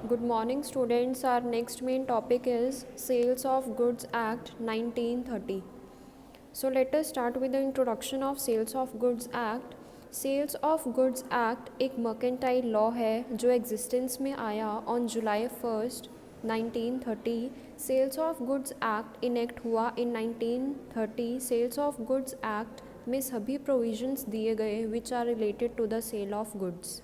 Good morning students. Our next main topic is Sales of Goods Act 1930. So let us start with the introduction of Sales of Goods Act. Sales of Goods Act एक mercantile law है जो existence में आया on July 1st 1930. Sales of goods Act enact हुआ in 1930. Sales of goods Act में सभी provisions दिए गए which are related to the sale of goods.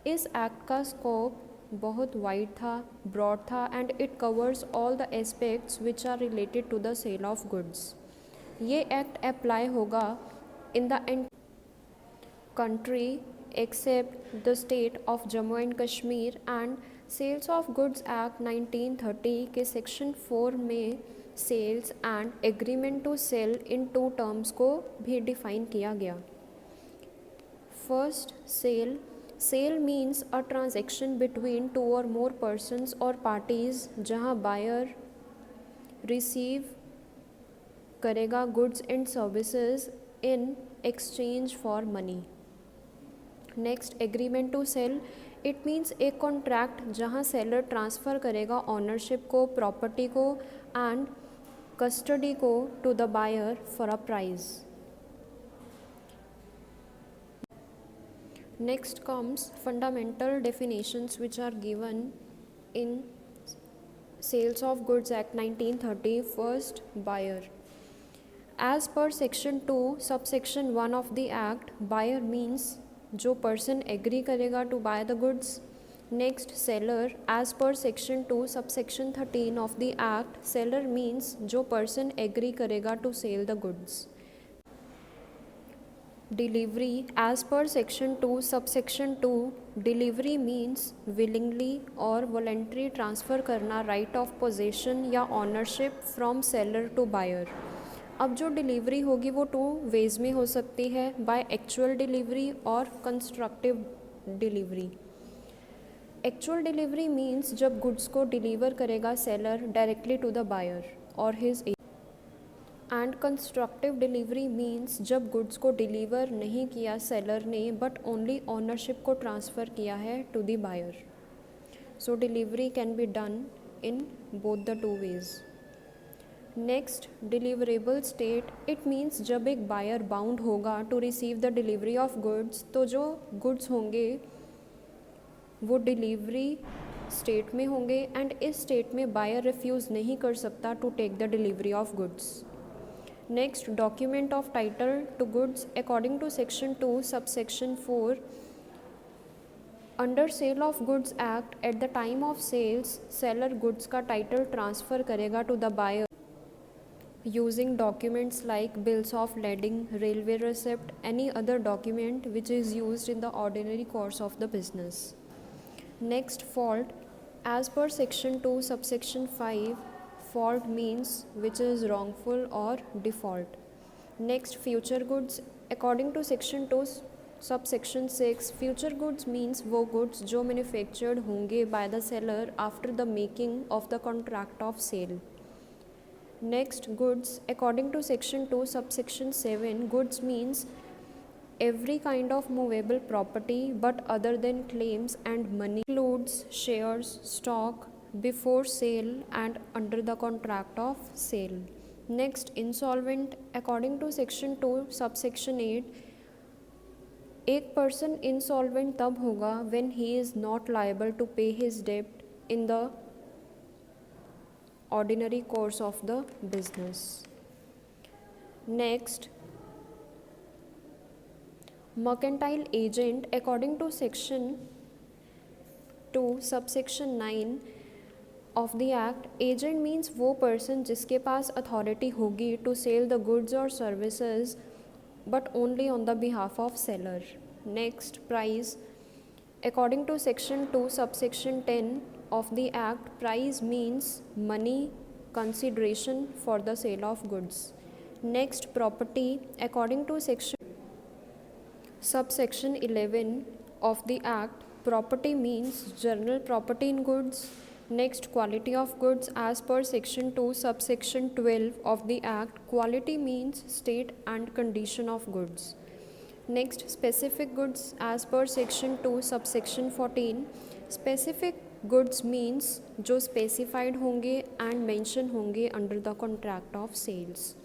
इस एक्ट का स्कोप बहुत वाइड था, ब्रॉड था and it covers all the aspects which are related to the sale of goods. ये एक्ट अप्लाई होगा in the country except the state of Jammu and Kashmir. And Sales of Goods Act 1930 के section 4 में sales and agreement to sell in 2 terms को भी define किया गया. First, sale means a transaction between 2 और more persons और parties जहाँ buyer receive करेगा goods and services in exchange for money. Next, agreement to sell. It means एक contract जहाँ सेलर ट्रांसफ़र करेगा ऑनरशिप को, प्रॉपर्टी को एंड कस्टडी को to the buyer for a price. Next comes fundamental definitions which are given in sales of goods act 1930. First, buyer. As per section 2 subsection 1 of the act, buyer means जो person agree करेगा to buy the goods. Next, seller. As per section 2 subsection 13 of the act, seller means जो person agree करेगा to sell the goods. Delivery. As per section 2 subsection 2, delivery means willingly और voluntary transfer करना right of possession या ownership from seller to buyer. अब जो delivery होगी वो 2 veg में हो सकती है, बाय एक्चुअल डिलीवरी और constructive delivery. Actual delivery means जब गुड्स को डिलीवर करेगा seller directly to the buyer और his and constructive delivery means जब गुड्स को डिलीवर नहीं किया सेलर ने बट ओनली ऑनरशिप को ट्रांसफ़र किया है to the buyer. So delivery can be done in both the 2 ways. Next, deliverable state. It means जब एक बायर बाउंड होगा to receive the delivery of goods तो जो गुड्स होंगे वो डिलीवरी स्टेट में होंगे एंड इस स्टेट में बायर रिफ्यूज़ नहीं कर सकता to take the delivery of goods. Next, document of title to goods. According to section 2 subsection 4 under sale of goods act, at the time of sales seller goods का title transfer करेगा to the buyer using documents like bills of lading, railway receipt, any other document which is used in the ordinary course of the business. Next, fault. As per section 2 subsection 5, fault means which is wrongful or default. Next, future goods. According to section 2 subsection 6, future goods means वो goods जो manufactured होंगे by the seller after the making of the contract of sale. Next, goods. According to section 2 subsection 7, goods means every kind of movable property but other than claims and money, includes shares, stock before sale and under the contract of sale. Next, insolvent. According to section 2 subsection 8, एक person insolvent तब होगा when he is not liable to pay his debt in the ordinary course of the business. Next, mercantile agent. According to section 2 subsection 9 of the act, agent means वो person जिसके पास authority होगी to sell the goods or services but only on the behalf of seller. Next, price. According to section 2 subsection 10 of the act, price means money consideration for the sale of goods. Next, property. According to subsection 11 of the act, property means general property in goods. Next, quality of goods. As per section 2 subsection 12 of the act, quality means state and condition of goods. Next, specific goods. As per section 2 subsection 14, specific goods means जो specified होंगे and mention होंगे under the contract of sales.